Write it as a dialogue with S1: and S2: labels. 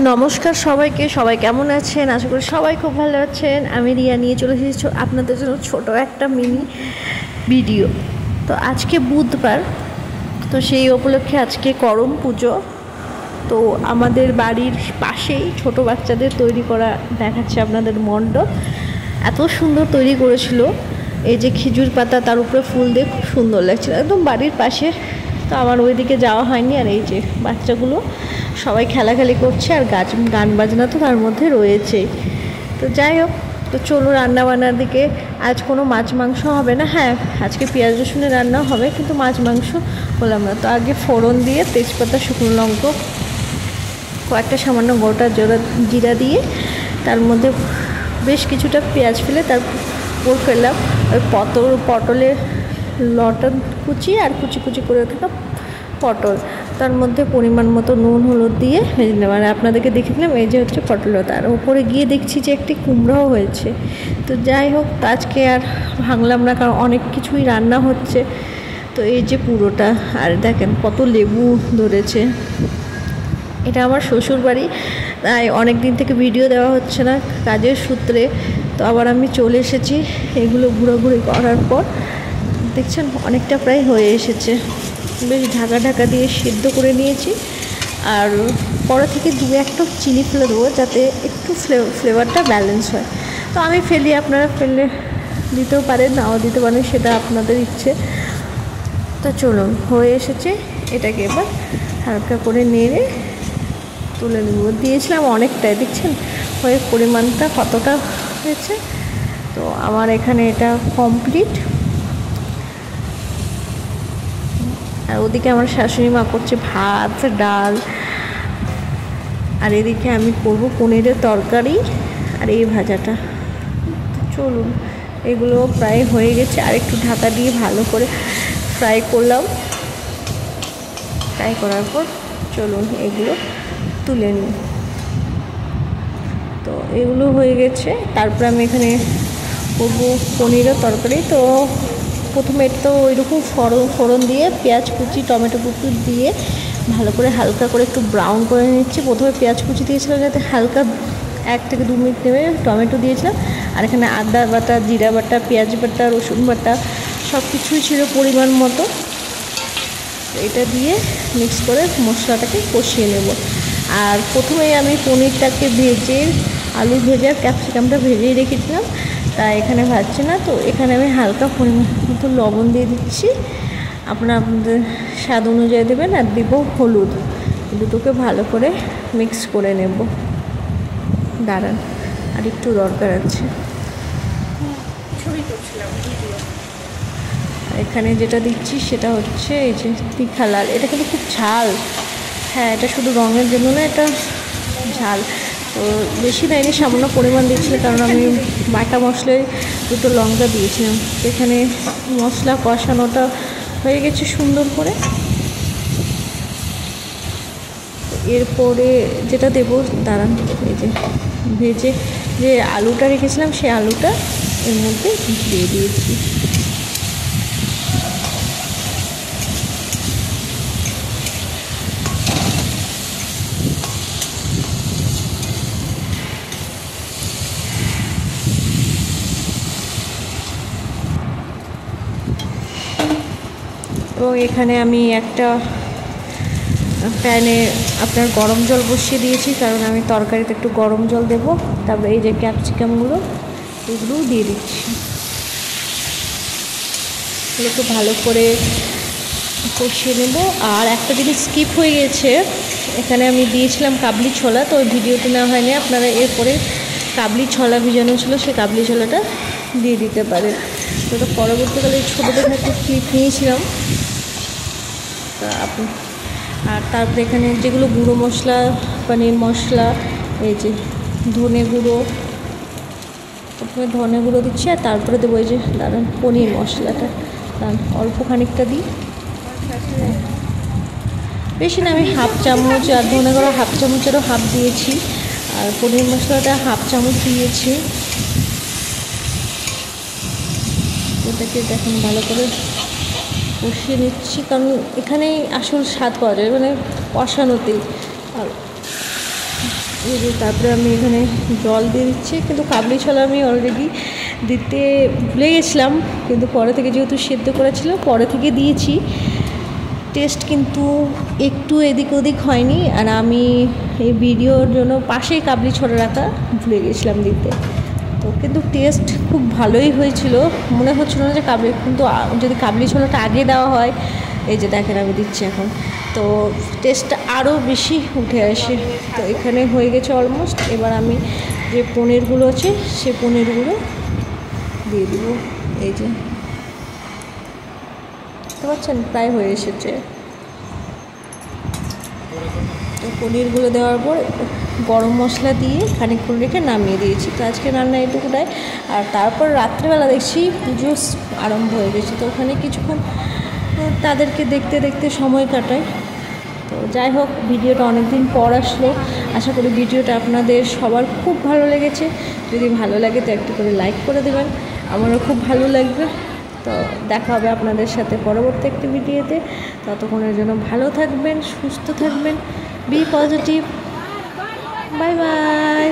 S1: নমস্কার সবাইকে, সবাই কেমন আছেন? আশা করি সবাই খুব ভালো আছেন। আমি রিয়া নিয়ে চলে এসেছি আপনাদের জন্য ছোট একটা মিনি ভিডিও। তো আজকে বুধবার, তো সেই উপলক্ষে আজকে করম পুজো। তো আমাদের বাড়ির পাশেই ছোট বাচ্চাদের তৈরি করা দেখাচ্ছে আপনাদের মণ্ডপ। এত সুন্দর তৈরি করেছিল, এই যে খেজুর পাতা তার উপরে ফুল দিয়ে খুব সুন্দর লাগছিল, একদম বাড়ির পাশে। তো আমার ওইদিকে যাওয়া হয়নি। আর এই যে বাচ্চাগুলো সবাই খেলাখেলি করছে, আর গান বাজনা তো তার মধ্যে রয়েছেই। তো যাই হোক, তো চলো রান্নাবান্নার দিকে। আজ কোনো মাছ মাংস হবে না, হ্যাঁ আজকে পেঁয়াজ রসুনের রান্না হবে, কিন্তু মাছ মাংস বললাম না। তো আগে ফোড়ন দিয়ে তেজপাতা, শুকনো লঙ্কা, কয়েকটা সামান্য গোটা জিরা দিয়ে তার মধ্যে বেশ কিছুটা পেঁয়াজ ফেলে তারপর ফেললাম ওই পটলের লটন কুচি আর কুচি কুচি করে থাকা পটল, তার মধ্যে পরিমাণ মতো নুন হলুদ দিয়ে ভেজে নেব। আর আপনাদেরকে দেখিয়েছিলাম এই যে হচ্ছে পটলটা, তার উপরে গিয়ে দেখছি যে একটি কুমড়োও হয়েছে। তো যাই হোক, আজকে আর ভাঙলাম না, কারণ অনেক কিছুই রান্না হচ্ছে। তো এই যে পুরোটা, আর দেখেন কত লেবু ধরেছে। এটা আমার শ্বশুর বাড়ি, তাই অনেক দিন থেকে ভিডিও দেওয়া হচ্ছে না কাজের সূত্রে। তো আবার আমি চলে এসেছি এগুলো ঘোরাঘুরি করার পর। দেখছেন অনেকটা প্রায় হয়ে এসেছে, বেশ ঢাকা দিয়ে সিদ্ধ করে নিয়েছি। আর পরে থেকে দু একটা চিনি ফেলে দেবো, যাতে একটু ফ্লেভারটা ব্যালেন্স হয়। তো আমি ফেলি, আপনারা ফেললে দিতেও পারেন, নাও দিতে পারেন, সেটা আপনাদের ইচ্ছে। তো চলুন, হয়ে এসেছে, এটাকে এবার হালকা করে নেড়ে তুলে নেব। দিয়েছিলাম অনেকটাই, দেখছেন হয়ে পরিমাণটা কতটা হয়েছে। তো আমার এখানে এটা কমপ্লিট। আর ওদিকে আমার শাশুড়ি মা করছে ভাত ডাল, আর এদিকে আমি করব পনিরের তরকারি আর এই ভাজাটা। চলুন, এগুলো প্রায় হয়ে গেছে, আর একটু ঢাকা দিয়ে ভালো করে ফ্রাই করলাম। ফ্রাই করার পর চলুন এগুলো তুলে নিই। তো এগুলো হয়ে গেছে, তারপর আমি এখানে করবো পনিরের তরকারি। তো প্রথমে তো ওইরকম ফোড়ন দিয়ে পেঁয়াজ কুচি টমেটো কুচি দিয়ে ভালো করে হালকা করে একটু ব্রাউন করে নিচ্ছি। প্রথমে পেঁয়াজ কুচি দিয়েছিলাম যাতে হালকা 1 থেকে 2 মিনিট নেবে, টমেটো দিয়েছিলাম। আর এখানে আদা বাটা, জিরা বাটা, পেঁয়াজ বাটা, রসুন বাটা সব কিছুই ছিল পরিমাণ মতো। এটা দিয়ে মিক্স করে মশলাটাকে কষিয়ে নেব। আর প্রথমেই আমি পনিরটাকে ভেজে, আলু ভেজে আর ক্যাপসিকামটা ভেজেই রেখেছিলাম, তাই এখানে ভাজছি না। তো এখানে আমি হালকা পরিমাণ মতো লবণ দিয়ে দিচ্ছি, আপনাদের স্বাদ অনুযায়ী দেবেন। আর দিব হলুদ, দুটোকে ভালো করে মিক্স করে নেব। দাঁড়ান, আর একটু দরকার আছে। এখানে যেটা দিচ্ছি সেটা হচ্ছে এই যে তিখা লাল, এটা কিন্তু খুব ঝাল। হ্যাঁ, এটা শুধু রঙের জন্য না, এটা ঝাল। তো বেশি দেয়নি, সামান্য পরিমাণ দিচ্ছিল, কারণ আমি বাটা মশলায় 2টো লঙ্কা দিয়েছিলাম। এখানে মশলা কষানোটা হয়ে গেছে সুন্দর করে। এরপরে যেটা দেবো, দাঁড়ান, এই যে ভেজে যে আলুটা রেখেছিলাম সেই আলুটা এর মধ্যে দিয়ে দিয়েছি। এবং এখানে আমি একটা প্যানে আপনার গরম জল বসিয়ে দিয়েছি, কারণ আমি তরকারিতে একটু গরম জল দেব। তারপরে এই যে ক্যাপসিকামগুলো এগুলোও দিয়ে দিচ্ছি। এগুলোকে ভালো করে কষিয়ে নেব। আর একটা জিনিস স্কিপ হয়ে গেছে, এখানে আমি দিয়েছিলাম কাবলি ছোলা, তো ওই ভিডিওতে নেওয়া হয়নি। আপনারা এরপরে কাবলি ছোলা ভিজানো ছিল, সেই কাবলি ছোলাটা দিয়ে দিতে পারেন। তো এটা পরবর্তীকালে এই ছোটো দেখে একটা ক্লিপ নিয়েছিলাম। তা আপনি, আর তারপরে এখানে যেগুলো গুঁড়ো মশলা, পনির মশলা, এই যে ধনে গুঁড়ো, প্রথমে ধনে গুঁড়ো দিচ্ছি, আর তারপরে দেবো এই যে দাঁড়ান পনির মশলাটা। অল্প খানিকটা দিই, বেশি না, আমি হাফ চামচ। আর ধনে গুঁড়ো হাফ চামচেরও হাফ দিয়েছি, আর পনির মশলাটা হাফ চামচ দিয়েছি। এটাকে দেখুন ভালো করে কষিয়ে নিচ্ছি, কারণ এখানেই আসল স্বাদ পাওয়া যায়, মানে কষানোতেই। আর এই যে তারপরে আমি এখানে জল দিয়ে দিচ্ছি, কিন্তু কাবলি ছোলা আমি অলরেডি দিতে ভুলে গেছিলাম, কিন্তু পরে থেকে যেহেতু সেদ্ধ করেছিল পরে থেকে দিয়েছি। টেস্ট কিন্তু একটু এদিক ওদিক হয়নি, আর আমি এই ভিডিওর জন্য পাশেই কাবলি ছোলা রাখা ভুলে গেছিলাম দিতে। তো কিন্তু টেস্ট খুব ভালোই হয়েছিল, মনে হচ্ছিল না যে কাবলি, কিন্তু যদি কাবলি ছোলাটা আগে দেওয়া হয়, এই যে দেখেন আমি দিচ্ছি এখন, তো টেস্টটা আরও বেশি উঠে আসে। তো এখানে হয়ে গেছে অলমোস্ট। এবার আমি যে পনিরগুলো আছে সে পনিরগুলো দিয়ে দিব। এই যে বুঝতে পারছেন প্রায় হয়ে এসেছে। তো পনিরগুলো দেওয়ার পর গরম মশলা দিয়ে খানিকক্ষণ রেখে নামিয়ে দিয়েছি। তো আজকে রান্না এটুকুটাই। আর তারপর রাত্রেবেলা দেখছি পুজো আরম্ভ হয়ে গেছে, তো ওখানে কিছুক্ষণ তাদেরকে দেখতে দেখতে সময় কাটাই। তো যাই হোক, ভিডিওটা অনেক দিন পর আসলো, আশা করি ভিডিওটা আপনাদের সবার খুব ভালো লেগেছে। যদি ভালো লাগে তো একটু করে লাইক করে দেবেন, আমারও খুব ভালো লাগবে। তো দেখা হবে আপনাদের সাথে পরবর্তী একটি ভিডিওতে। ততক্ষণের জন্য ভালো থাকবেন, সুস্থ থাকবেন, বি পজিটিভ। Bye bye.